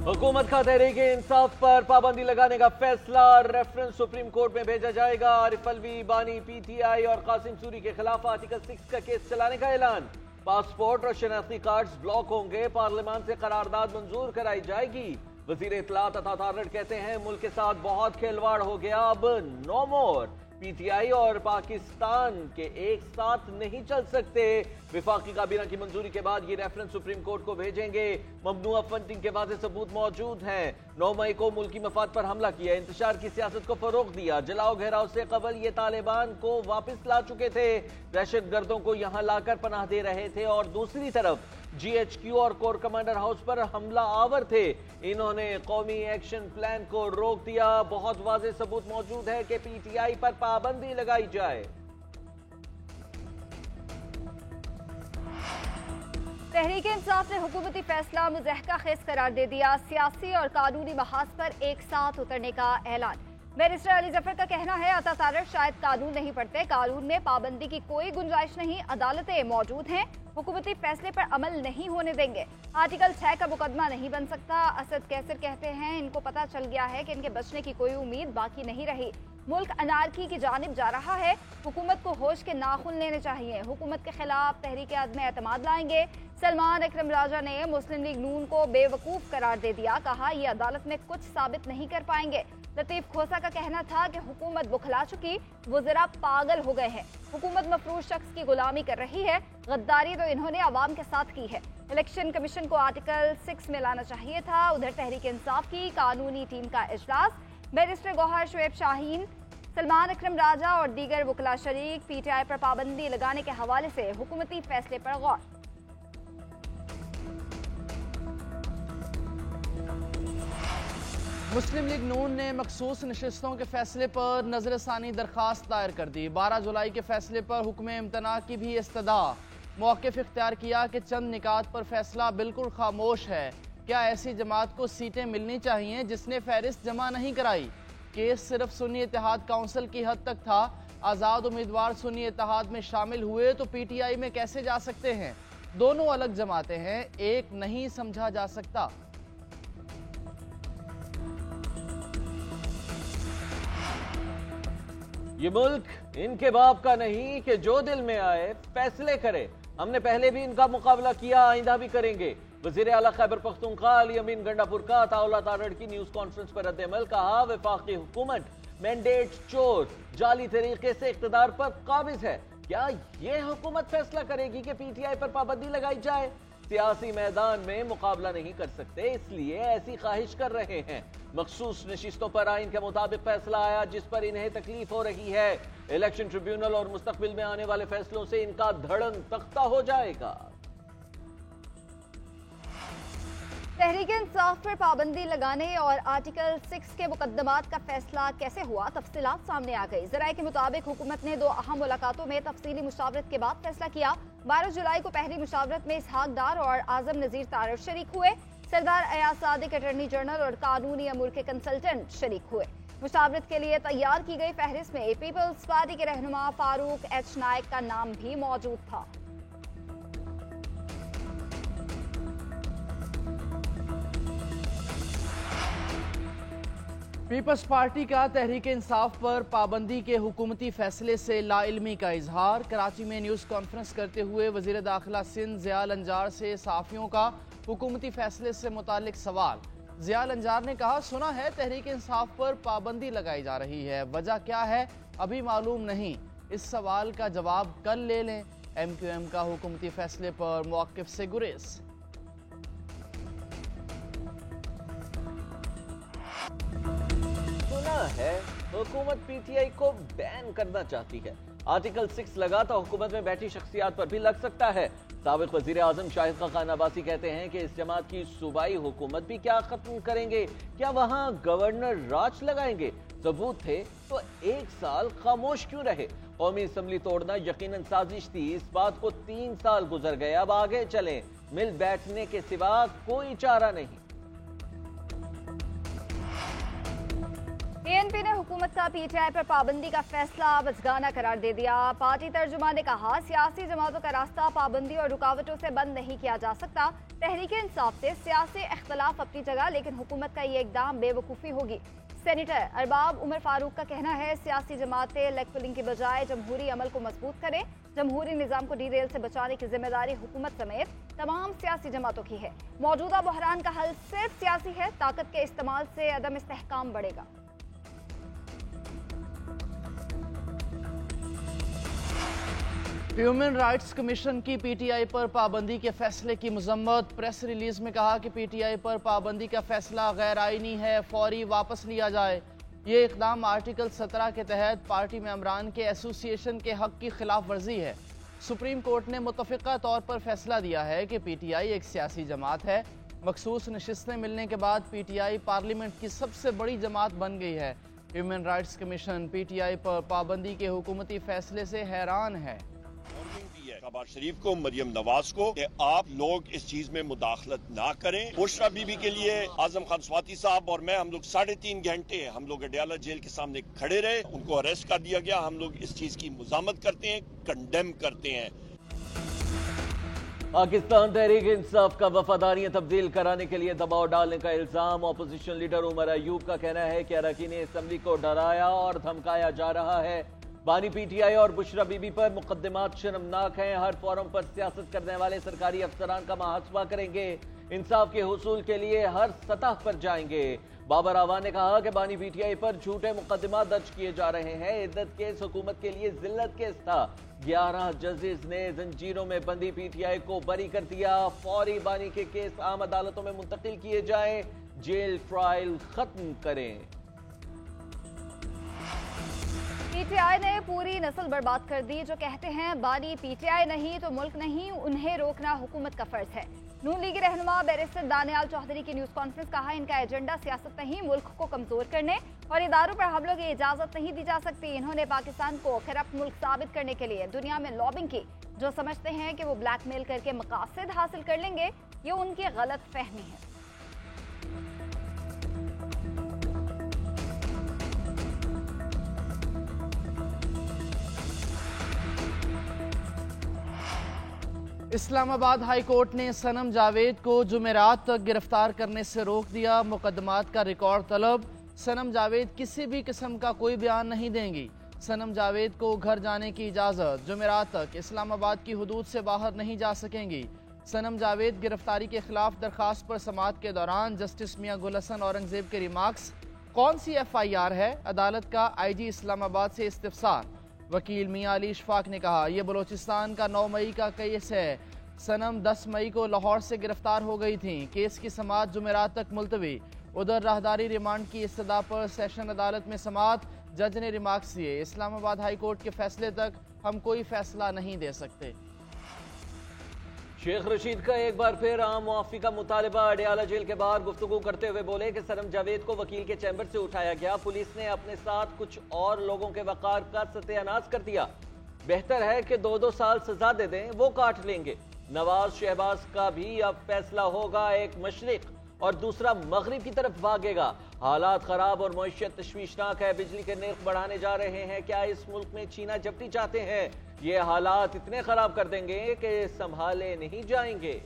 हुकूमत का तहरीक इंसाफ पर पाबंदी लगाने का फैसला रेफरेंस सुप्रीम कोर्ट में भेजा जाएगा। आरिफ अलवी, बानी पीटीआई और कासिम सूरी के खिलाफ आर्टिकल 6 का केस चलाने का ऐलान। पासपोर्ट और शनाख्ती कार्ड्स ब्लॉक होंगे, पार्लियामान से करारदाद मंजूर कराई जाएगी। वजीर इत्तलात अता तारड़ कहते हैं मुल्क के साथ बहुत खिलवाड़ हो गया, अब नो मोर। पीटीआई और पाकिस्तान के एक साथ नहीं चल सकते। विफाकी काबीना की मंजूरी के बाद ये रेफरेंस सुप्रीम कोर्ट को भेजेंगे। ममनुआ फंडिंग के वाज़ेह सबूत मौजूद हैं। 9 मई को मुल्की मफाद पर हमला किया, इंतशार की सियासत को फरोग दिया। जलाओ घेराव से कबल ये तालिबान को वापस ला चुके थे, दहशत गर्दों को यहाँ लाकर पनाह दे रहे थे और दूसरी तरफ GHQ और कोर कमांडर हाउस पर हमला आवर थे। इन्होंने कौमी एक्शन प्लान को रोक दिया। बहुत वाज़ेह सबूत मौजूद है कि पीटीआई पर पाबंदी लगाई जाए। तहरीक इंसाफ ने हुकूमती फैसला मुज़हका खेज करार दे दिया। सियासी और कानूनी महाज पर एक साथ उतरने का ऐलान। बैरिस्टर अली जफर का कहना है अता तारड़ शायद कानून नहीं पढ़ते, कानून में पाबंदी की कोई गुंजाइश नहीं, अदालतें मौजूद हैं, हुकूमती फैसले पर अमल नहीं होने देंगे। आर्टिकल 6 का मुकदमा नहीं बन सकता। असद कैसर कहते हैं इनको पता चल गया है कि इनके बचने की कोई उम्मीद बाकी नहीं रही। मुल्क अनारकी की जानिब जा रहा है, हुकूमत को होश के नाखून लेने चाहिए। हुकूमत के खिलाफ तहरीक अदम एतमाद लाएंगे। सलमान अकरम राजा ने मुस्लिम लीग नून को बेवकूफ़ करार दे दिया, कहा ये अदालत में कुछ साबित नहीं कर पाएंगे। लतीफ खोसा का कहना था कि हुकूमत बुखला चुकी, वज़रा पागल हो गए हैं। हुकूमत मफरूज शख्स की गुलामी कर रही है, गद्दारी तो इन्होंने अवाम के साथ की है। इलेक्शन कमीशन को आर्टिकल 6 में लाना चाहिए था। उधर तहरीक इंसाफ की कानूनी टीम का इजलास। बैरिस्टर गौहर शुएब शाहीन, सलमान अकरम राजा और दीगर वकला शरीक। पीटीआई पर पाबंदी लगाने के हवाले से हुकूमती फैसले पर गौर। मुस्लिम लीग नून ने मखसूस नशिस्तों के फैसले पर नजरसानी दरखास्त दायर कर दी। 12 जुलाई के फैसले पर हुक्म इम्तना की भी इस्तदा। मौक़िफ़ इख्तियार किया कि चंद निकात पर फैसला बिल्कुल खामोश है। क्या ऐसी जमात को सीटें मिलनी चाहिए जिसने फहरिस्त जमा नहीं कराई? केस सिर्फ सुन्नी इत्तेहाद काउंसिल की हद तक था। आज़ाद उम्मीदवार सुन्नी इत्तेहाद में शामिल हुए तो पीटीआई में कैसे जा सकते हैं? दोनों अलग जमातें हैं, एक नहीं समझा जा सकता। ये मुल्क इनके बाप का नहीं कि जो दिल में आए फैसले करे। हमने पहले भी इनका मुकाबला किया, आइंदा भी करेंगे। वज़ीर आला खैबर पख्तूनख्वा अली अमीन गंडापुर का अताउल्लाह तारड़ की न्यूज़ कॉन्फ्रेंस पर रद्द-ए-अमल। कहा वफाकी हुकूमत मैंडेट चोर जाली तरीके से इख्तिदार पर काबिज है। क्या ये हुकूमत फैसला करेगी कि पीटीआई पर पाबंदी लगाई जाए? सियासी मैदान में मुकाबला नहीं कर सकते, इसलिए ऐसी ख्वाहिश कर रहे हैं। मखसूस नशिस्तों पर आइन के मुताबिक फैसला आया जिस पर इन्हें तकलीफ हो रही है। इलेक्शन ट्रिब्यूनल और मुस्तकबिल में आने वाले फैसलों से इनका धड़न तख्ता हो जाएगा। तहरीक इंसाफ पर पाबंदी लगाने और आर्टिकल 6 के मुकदमात का फैसला कैसे हुआ, तफसीलात सामने आ गई। ज़राए के मुताबिक हुकूमत ने 2 अहम मुलाकातों में तफसीली मुशावरत के बाद फैसला किया। 12 जुलाई को पहली मुशावरत में इसहाक डार और आजम नज़ीर तारड़ शरीक हुए। सरदार अयाज सादिक अटॉर्नी जनरल और कानूनी अमूर के कंसल्टेंट शरीक हुए। मुशावरत के लिए तैयार की गई फहरिस्त में पीपल्स पार्टी के रहनुमा फारूक एच नायक का नाम भी मौजूद था। पीपल्स पार्टी का तहरीक इंसाफ पर पाबंदी के हुकूमती फैसले से लाइल्मी का इजहार। कराची में न्यूज़ कॉन्फ्रेंस करते हुए वज़ीर दाखिला सिंध ज़ियाल अंजार से सहाफ़ियों का हुकूमती फैसले से मुतालिक सवाल। ज़ियाल अंजार ने कहा सुना है तहरीक इंसाफ पर पाबंदी लगाई जा रही है, वजह क्या है अभी मालूम नहीं, इस सवाल का जवाब कल ले लें। MQM का हुकूमती फैसले पर मौक़िफ़ से गुरेज। है हुकूमत पीटीआई को बैन करना चाहती है। आर्टिकल 6 लगा तो हुकूमत में बैठी शख्सियात पर भी लग सकता है। साबिक वजीर आजम शाहिद खान अब्बासी कहते हैं कि इस जमात की सूबाई हुकूमत भी क्या खत्म करेंगे, क्या वहां गवर्नर राज लगाएंगे? सबूत थे तो 1 साल खामोश क्यों रहे? कौमी असम्बली तोड़ना यकीनन साजिश थी, इस बात को 3 साल गुजर गए, अब आगे चलें, मिल बैठने के सिवा कोई चारा नहीं। PNP ने हुकूमत का PTI पर पाबंदी का फैसला बचगाना करार दे दिया। पार्टी तर्जुमान ने कहा, सियासी जमातों का रास्ता पाबंदी और रुकावटों से बंद नहीं किया जा सकता। तहरीक इंसाफ से सियासी इख्तलाफ अपनी जगह, लेकिन हुकूमत का ये इकदाम बेवकूफ़ी होगी। सेनेटर अरबाब उमर फारूक का कहना है, सियासी जमातें लेग पुलिंग के बजाय जमहूरी अमल को मजबूत करें। जमहूरी निज़ाम को डीरेल से बचाने की जिम्मेदारी हुकूमत समेत तमाम सियासी जमातों की है। मौजूदा बहरान का हल सिर्फ सियासी है। ताकत के इस्तेमाल से अदम इस्तेहकाम बढ़ेगा। ह्यूमन राइट्स कमीशन की PTI पर पाबंदी के फैसले की मजम्मत। प्रेस रिलीज में कहा कि PTI पर पाबंदी का फैसला गैर आईनी है, फौरी वापस लिया जाए। ये इकदाम आर्टिकल 17 के तहत पार्टी मेंबरान के एसोसिएशन के हक की खिलाफ वर्जी है। सुप्रीम कोर्ट ने मुतफ़िका तौर पर फैसला दिया है कि PTI एक सियासी जमात है। मखसूस नशिस्तें मिलने के बाद PTI पार्लियामेंट की सबसे बड़ी जमात बन गई है। ह्यूमन राइट्स कमीशन PTI पर पाबंदी के हुकूमती फैसले से हैरान है। शहबाज शरीफ को, मरियम नवाज को कि आप लोग इस चीज में मुदाखलत ना करें। बुशरा बीबी के लिए आजम खान स्वाति साहब और मैं, हम लोग 3.5 घंटे हम लोग अडयाला जेल के सामने खड़े रहे। उनको अरेस्ट कर दिया गया। हम लोग इस चीज की मुजामत करते हैं, कंडेम करते हैं। पाकिस्तान तहरीक इंसाफ का वफादारियां तब्दील कराने के लिए दबाव डालने का इल्जाम। अपोजिशन लीडर उमर अयूब का कहना है कि अरकान असम्बली को डराया और धमकाया जा रहा है। बानी PTI और बुशरा बीबी पर मुकदमात शर्मनाक हैं। हर फोरम पर सियासत करने वाले सरकारी अफसरान का मुहासबा करेंगे। इंसाफ के हुसूल के लिए हर सतह पर जाएंगे। बाबर आवान ने कहा कि बानी PTI पर झूठे मुकदमात दर्ज किए जा रहे हैं। इद्दत केस हुकूमत के लिए जिल्लत केस था। 11 जजेस ने जंजीरों में बंदी PTI को बरी कर दिया। फौरी बानी के केस आम अदालतों में मुंतकिल किए जाएं। जेल ट्रायल खत्म करें। PTI ने पूरी नस्ल बर्बाद कर दी। जो कहते हैं बानी PTI नहीं तो मुल्क नहीं, उन्हें रोकना हुकूमत का फर्ज है। नून लीगी रहनुमा बैरिस्टर दानियाल चौधरी की न्यूज़ कॉन्फ्रेंस, कहा इनका एजेंडा सियासत नहीं, मुल्क को कमजोर करने और इदारों पर हमलों की इजाजत नहीं दी जा सकती। इन्होंने पाकिस्तान को करप्ट मुल्क साबित करने के लिए दुनिया में लॉबिंग की। जो समझते हैं कि वो ब्लैकमेल करके मकासद हासिल कर लेंगे, ये उनकी गलत फहमी है। इस्लामाबाद हाई कोर्ट ने सनम जावेद को जुमेरात तक गिरफ्तार करने से रोक दिया। मुकदमात का रिकॉर्ड तलब। सनम जावेद किसी भी किस्म का कोई बयान नहीं देंगी। सनम जावेद को घर जाने की इजाज़त। जुमेरात तक इस्लामाबाद की हुदूद से बाहर नहीं जा सकेंगी। सनम जावेद गिरफ्तारी के खिलाफ दरखास्त पर समाअत के दौरान जस्टिस मियां गुल हसन औरंगजेब के रिमार्क्स। कौन सी FIR है? अदालत का IG इस्लामाबाद से इस्तिफसार। वकील मियां अली इशफाक ने कहा, यह बलोचिस्तान का 9 मई का केस है। सनम 10 मई को लाहौर से गिरफ्तार हो गई थी। केस की समाअत जुमेरात तक मुलतवी। उधर राहदारी रिमांड की इस्तदा पर सेशन अदालत में समाअत। जज ने रिमार्क्स दिए, इस्लामाबाद हाई कोर्ट के फैसले तक हम कोई फैसला नहीं दे सकते। शेख रशीद का एक बार फिर आम मुआफी का मुतालबा। अडयाला जेल के बाहर गुफ्तगू करते हुए बोले कि सनम जावेद को वकील के चैम्बर से उठाया गया। पुलिस ने अपने साथ कुछ और लोगों के वकार का सत्यानाश कर दिया। बेहतर है कि 2-2 साल सजा दे दें, वो काट लेंगे। नवाज शहबाज का भी अब फैसला होगा। एक मशरिक और दूसरा मगरिब की तरफ भागेगा। हालात खराब और मईशत तशवीशनाक है। बिजली के नर्ख बढ़ाने जा रहे हैं। क्या इस मुल्क में चीना झपटी चाहते हैं? ये हालात इतने खराब कर देंगे कि संभाले नहीं जाएंगे।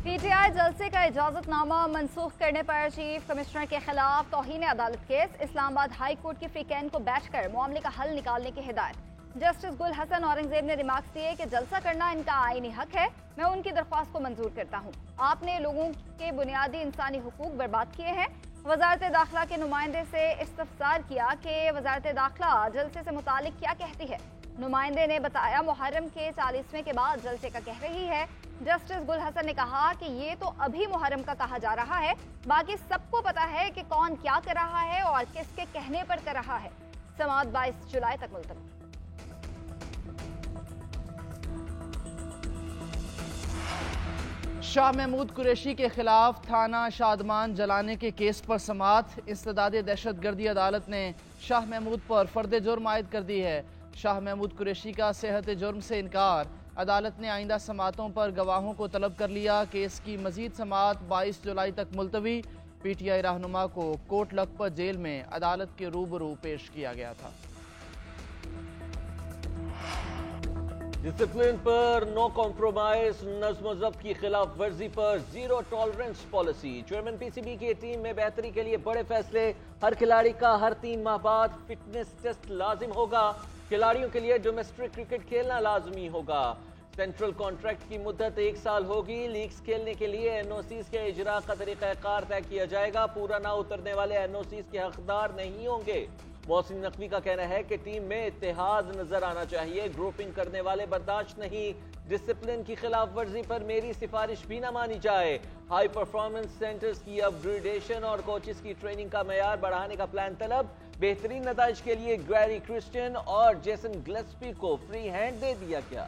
PTI जलसे का इजाजतनामा मनसूख करने पर चीफ कमिश्नर के खिलाफ तौहीन अदालत केस। इस्लामाबाद हाई कोर्ट की फ्रीकैन को बैठकर मामले का हल निकालने की हिदायत। जस्टिस गुल हसन औरंगजेब ने रिमार्क्स दिए कि जलसा करना इनका आईनी हक है। मैं उनकी दरख्वास्त को मंजूर करता हूँ। आपने लोगों के बुनियादी इंसानी हुकूक बर्बाद किए हैं। वजारत दाखिला के नुमाइंदे से इस्तफसार किया कि वजारत दाखिला जलसे से मुतालिक क्या कहती है। नुमाइंदे ने बताया मुहर्रम के 40वें के बाद जलसे का कह रही है। जस्टिस गुल हसन ने कहा कि ये तो अभी मुहर्रम का कहा जा रहा है, बाकी सबको पता है कि कौन क्या कर रहा है और किसके कहने पर कर रहा है। समाअत 22 जुलाई तक मुलतवी। शाह महमूद कुरैशी के खिलाफ थाना शादमान जलाने के केस पर समाअत। इस्तदाद दहशतगर्दी अदालत ने शाह महमूद पर फर्द जुर्म आयद कर दी है। शाह महमूद कुरैशी का सेहत जुर्म से इनकार। عدالت نے آئندہ سماعتوں پر گواہوں کو طلب کر لیا۔ کیس کی مزید سماعت 22 جولائی تک ملتوی۔ پی ٹی آئی رہنما کو کوٹ لکھپت جیل میں عدالت کے روبرو پیش کیا گیا تھا۔ ڈسپلن پر نو کمپرومائز، نظم و ضبط کی خلاف ورزی پر zero tolerance policy. Chairman P C B کی ٹیم میں بہتری کے لیے بڑے فیصلے۔ ہر کھلاڑی کا ہر 3 ماہ بعد فٹنس ٹیسٹ لازم ہوگا۔ کھلاڑیوں کے لیے ڈومیسٹک کرکٹ کھیلنا لازمی ہوگا۔ سینٹرل کانٹریکٹ کی مدت 1 سال ہوگی۔ لیگز کھیلنے کے لیے این او سیز کے اجرا کا طریقہ کار طے کیا جائے گا۔ پورا نہ اترنے والے این او سیز کے حقدار نہیں ہوں گے۔ محسن نقوی کا کہنا ہے کہ ٹیم میں اتحاد نظر آنا چاہیے، گروپنگ کرنے والے برداشت نہیں۔ ڈسپلن کی خلاف ورزی پر میری سفارش بھی نہ مانی جائے۔ ہائی پرفارمنس سینٹرز کی اپ گریڈیشن اور کوچز کی ٹریننگ کا معیار بڑھانے کا پلان طلب۔ بہترین نتائج کے لیے گیری کرسچین اور جیسن گلیسپی کو فری ہینڈ دے دیا گیا۔